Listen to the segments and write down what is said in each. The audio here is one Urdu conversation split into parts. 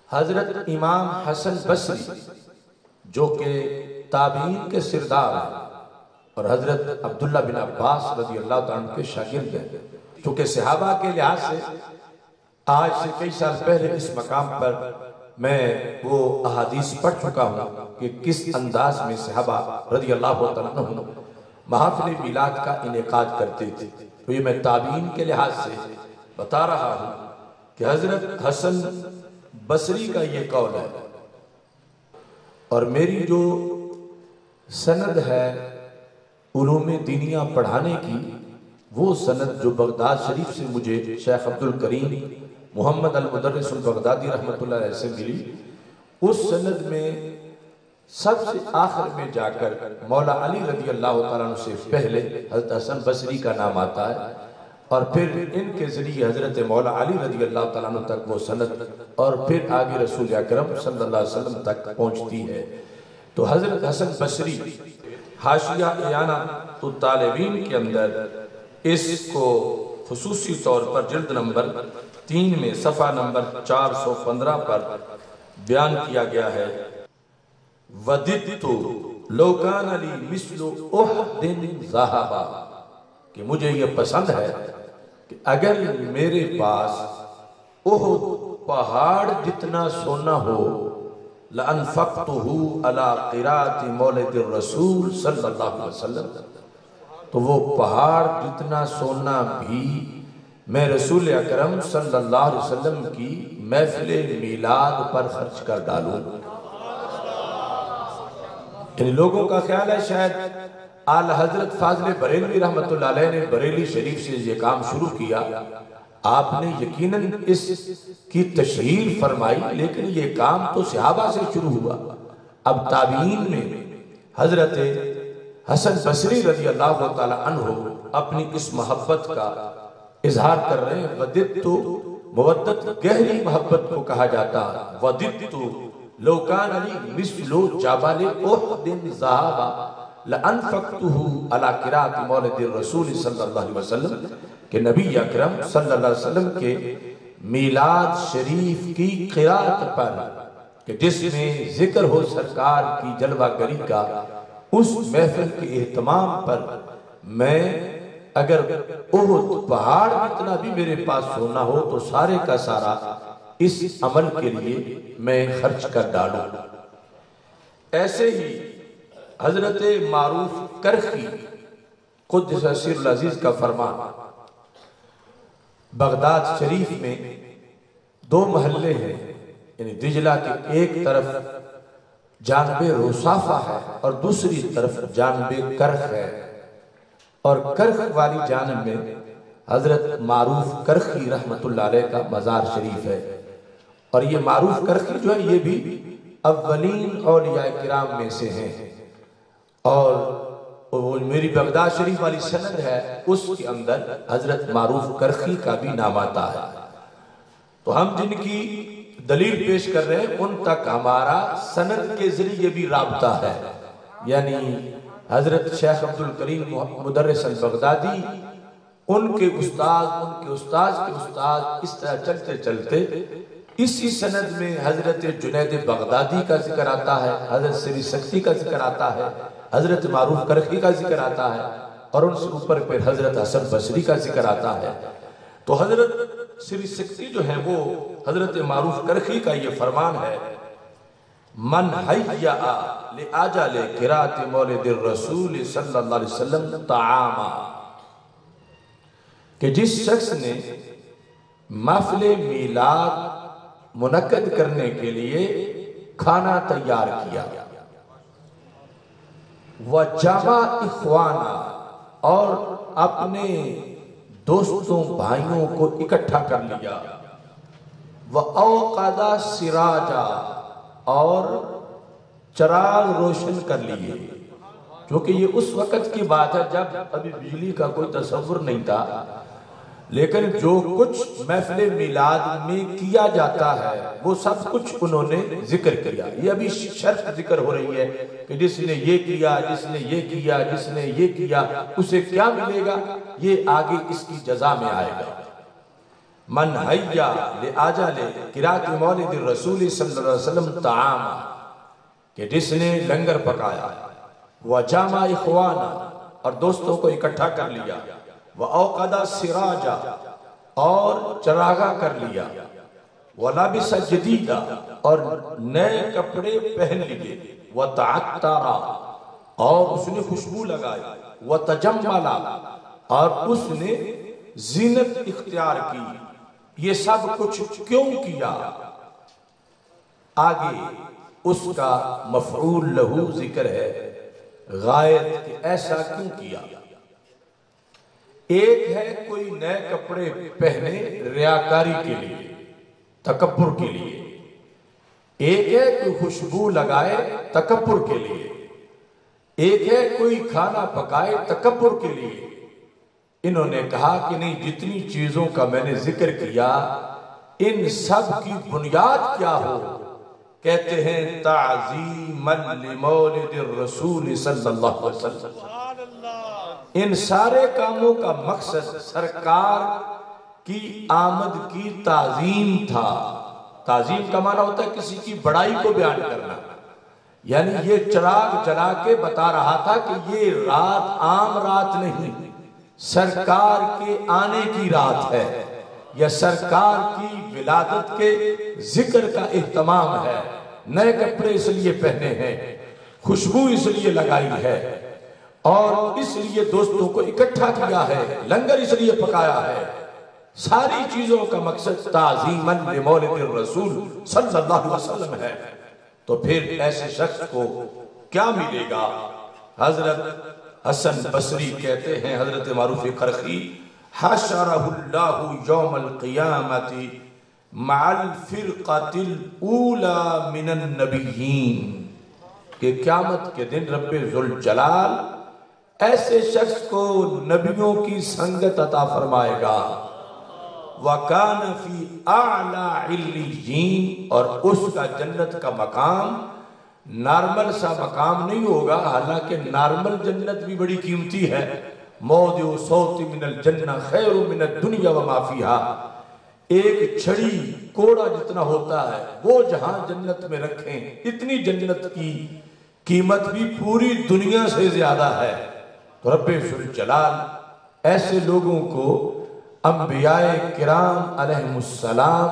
حضرت امام حسن بصری جو کہ تابعین کے سردار ہیں اور حضرت عبداللہ بن عباس رضی اللہ تعالیٰ عنہ کے شاگرد ہیں، چونکہ صحابہ کے لحاظ سے آج سے کئی سال پہلے اس مقام پر میں وہ احادیث پڑھ چکا ہوں کہ کس انداز میں صحابہ رضی اللہ تعالیٰ عنہ محافل میلاد کا انعقاد کرتے تھے۔ تو یہ میں تابعین کے لحاظ سے بتا رہا ہوں کہ حضرت حسن بصری کا یہ قول ہے، اور میری جو سند ہے علوم دینیہ پڑھانے کی، وہ سند جو بغداد شریف سے مجھے شیخ عبدالکریم محمد المدرس البغدادی رحمۃ اللہ علیہ سے ملی، اس سند میں سب سے آخر میں جا کر مولا علی رضی اللہ تعالیٰ عنہ سے پہلے حضرت حسن بصری کا نام آتا ہے، اور پھر ان کے ذریعے حضرت مولا علی رضی اللہ تعالیٰ عنہ تک وہ سند، اور پھر آگے رسول اکرم صلی اللہ علیہ وسلم تک پہنچتی ہے۔ تو حضرت حسن بصری حاشیہ اعانۃ الطالبین کے اندر اس کو خصوصی طور پر جلد نمبر 3 میں صفحہ نمبر 415 پر بیان کیا گیا ہے، وَدِدْتُ لَوْ كَانَ لِي مِثْلُ أُحْدٍ ذَهَبًا، کہ مجھے یہ پسند ہے کہ اگر میرے پاس احد پہاڑ جتنا سونا ہو، لَأَنفَقْتُهُ عَلَى قِرَاءَةِ مَوْلِدِ الرَّسُولِ صلی اللہ علیہ وسلم، تو وہ پہاڑ جتنا سونا بھی میں رسول اکرم صلی اللہ علیہ وسلم کی محفل میلاد پر خرچ کر ڈالوں۔ یعنی لوگوں کا خیال ہے شاید اعلی حضرت فاضل بریلوی رحمت اللہ علیہ نے بریلی شریف سے یہ کام شروع کیا، آپ نے یقیناً اس کی تشہیر فرمائی، لیکن یہ کام تو صحابہ سے شروع ہوا۔ اب تابعین میں حضرت حسن بصری رضی اللہ تعالی عنہ اپنی اس محبت کا اظہار کر رہے ہیں۔ وَدِدْتُ، مودت گہری محبت کو کہا جاتا ہے۔ وَدِدْتُ لَوْ كَانَ لِي مِثْلُ جَبَلِ أُحْدٍ ذَهَبًا لَأَنفَقْتُهُ عَلَى قِرَاءَةِ مَوْلِدِ الرَّسُولِ صلی اللہ علیہ وسلم، کہ نبی اکرم صلی اللہ علیہ وسلم کے میلاد شریف کی قراءت پر، کہ جس میں ذکر ہو سرکار کی جلوہ گری کا، اس محفل کے اہتمام پر میں اگر احد پہاڑ اتنا بھی میرے پاس سونا ہو تو سارے کا سارا اس عمل کے لیے میں خرچ کر ڈالوں۔ ایسے ہی حضرت معروف کرخی قدس سر العزیز کا فرمان، بغداد شریف میں 2 محلے ہیں، یعنی دجلہ کے ایک طرف جانب روصافہ ہے اور دوسری طرف جانب کرخ ہے، اور کرخ والی جانب میں حضرت معروف کرخی رحمت اللہ علیہ کا مزار شریف ہے، اور یہ معروف کرخی جو ہے یہ بھی اولین اولیاء کرام میں سے ہیں، اور وہ میری بغداد شریف والی سند ہے، اس کے اندر حضرت معروف کرخی کا بھی نام آتا ہے۔ تو ہم جن کی دلیل پیش کر رہے ہیں ان تک ہمارا سند کے ذریعے بھی رابطہ ہے، یعنی حضرت شیخ عبدالکریم مدرس البغدادی، ان کے استاد، ان کے استاد کے استاد، اس طرح چلتے چلتے اسی سند میں حضرت جنید بغدادی کا ذکر آتا ہے، حضرت سری سکتی کا ذکر آتا ہے، حضرت معروف کرخی کا ذکر آتا ہے، اور ان سے اوپر پھر حضرت حسن بصری کا ذکر آتا ہے۔ تو حضرت سری سکتی جو ہے وہ حضرت معروف کرخی کا یہ فرمان ہے، من حیّا لآجال قراءۃ مولد الرسول صلی اللہ علیہ وسلم طعاما، کہ جس شخص نے محفل میلاد منعقد کرنے کے لیے کھانا تیار کیا، وَجَمَعَ إِخْوَانَا، اور اپنے دوستوں بھائیوں کو اکٹھا کر لیا، وَأَوْقَدَ سِرَاجًا، اور چراغ روشن کر لیے، کیونکہ یہ اس وقت کی بات ہے جب ابھی بجلی کا کوئی تصور نہیں تھا، لیکن جو کچھ محفل میلاد میں کیا جاتا ہے وہ سب کچھ انہوں نے ذکر کیا۔ یہ ابھی شرط ذکر ہو رہی ہے کہ جس نے یہ کیا، جس نے یہ کیا، جس نے یہ کیا، اسے کیا ملے گا، یہ آگے اس کی جزا میں آئے گا۔ من حیا لآجل قرات مولد الرسول صلی اللہ علیہ وسلم طعام، کہ جس نے لنگر پکایا، وجامع اخوانا، اور دوستوں کو اکٹھا کر لیا، وأوقد سراجا، اور چراغا کر لیا، ولبس جدیدا، اور نئے کپڑے پہن لیے، وتعطرا، اور اس نے خوشبو لگائی، وتجملا، اور اس نے زینت اختیار کی۔ یہ سب کچھ کیوں کیا؟ آگے اس کا مفعول لہو ذکر ہے، غائب، کہ ایسا کیوں کیا۔ ایک ہے کوئی نئے کپڑے پہنے ریاکاری کے لیے، تکبر کے لیے، ایک ہے کوئی خوشبو لگائے تکبر کے لیے، ایک ہے کوئی کھانا پکائے تکبر کے لیے۔ انہوں نے کہا کہ نہیں، جتنی چیزوں کا میں نے ذکر کیا ان سب کی بنیاد کیا ہو؟ کہتے ہیں تعظیما لمولد الرسول صلی اللہ علیہ وسلم۔ ان سارے کاموں کا مقصد سرکار کی آمد کی تعظیم تھا۔ تعظیم کا معنی ہوتا ہے کسی کی بڑائی کو بیان کرنا، یعنی یہ چراغ جلا کے بتا رہا تھا کہ یہ رات عام رات نہیں، سرکار کے آنے کی رات ہے، یا سرکار کی ولادت کے ذکر کا اہتمام ہے۔ نئے کپڑے اس لیے پہنے ہیں، خوشبو اس لیے لگائی ہے، اور اس لیے دوستوں کو اکٹھا کیا ہے، لنگر اس لیے پکایا ہے۔ ساری چیزوں کا مقصد تعظیما لمولد الرسول صلی اللہ علیہ وسلم ہے۔ تو پھر ایسے شخص کو کیا ملے گا؟ حضرت حسن بصری کہتے ہیں، حضرت معروف کرخی، حشرہ اللہ یوم القیامت مع الفرقۃ الاولی من النبیین، کہ قیامت کے دن رب ذوالجلال ایسے شخص کو نبیوں کی سنگت عطا فرمائے گا۔ وَكَانَ فِي أَعْلَى عِلِّيِّينَ، اور اس کا جنت کا مقام نارمل سا مقام نہیں ہوگا، حالانکہ نارمل جنت بھی بڑی قیمتی ہے۔ موضع صوت من الجنہ خیر من الدنیا وما فیہا، ایک چھڑی کوڑا جتنا ہوتا ہے وہ جہاں جنت میں رکھیں، اتنی جنت کی قیمت بھی پوری دنیا سے زیادہ ہے۔ تو رب ذوالجلال ایسے لوگوں کو انبیاء کرام علیہ السلام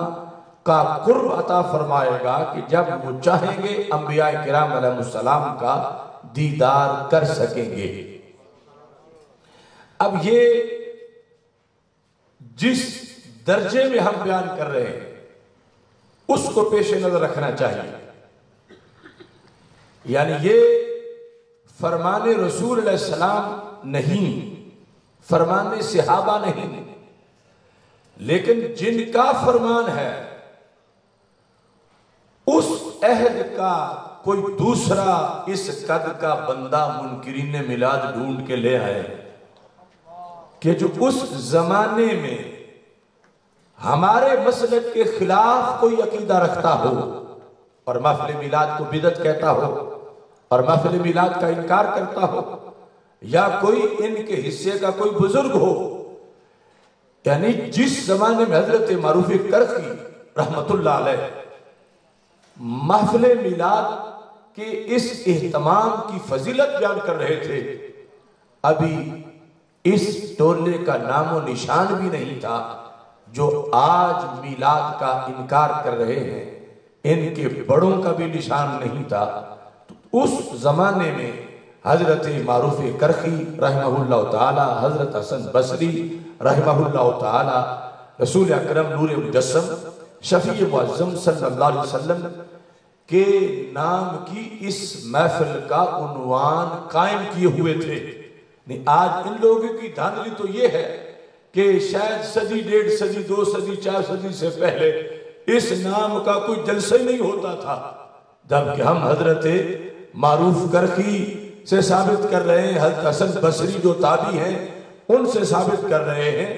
کا قرب عطا فرمائے گا کہ جب وہ چاہیں گے انبیاء کرام علیہ السلام کا دیدار کر سکیں گے۔ اب یہ جس درجے میں ہم بیان کر رہے ہیں اس کو پیش نظر رکھنا چاہیے، یعنی یہ فرمان رسول علیہ السلام نہیں، فرمان صحابہ نہیں، لیکن جن کا فرمان ہے اس عہد کا کوئی دوسرا اس قد کا بندہ منکرین میلاد ڈھونڈ کے لے آئے کہ جو اس زمانے میں ہمارے مسلک کے خلاف کوئی عقیدہ رکھتا ہو اور محفل میلاد کو بدعت کہتا ہو اور محفل میلاد کا انکار کرتا ہو، یا کوئی ان کے حصے کا کوئی بزرگ ہو، یعنی جس زمانے میں حضرت معروف کرخی رحمت اللہ علیہ محفل میلاد کے اس اہتمام کی فضیلت بیان کر رہے تھے، ابھی اس ٹولے کا نام و نشان بھی نہیں تھا جو آج میلاد کا انکار کر رہے ہیں، ان کے بڑوں کا بھی نشان نہیں تھا۔ تو اس زمانے میں حضرت معروف کرخی رحمہ اللہ تعالی، حضرت حسن بصری رحمہ اللہ تعالی، رسول اکرم نور مجسم شفیع معظم صلی اللہ علیہ وسلم کے نام کی اس محفل کا عنوان قائم کیے ہوئے تھے۔ آج ان لوگوں کی دھاندلی تو یہ ہے کہ شاید صدی، 1.5 صدی، 2 صدی، 4 صدی سے پہلے اس نام کا کوئی جلسہ ہی نہیں ہوتا تھا، جبکہ ہم حضرت معروف کرخی سے ثابت کر رہے ہیں، حضرت حسن بصری جو تابعی ہیں ان سے ثابت کر رہے ہیں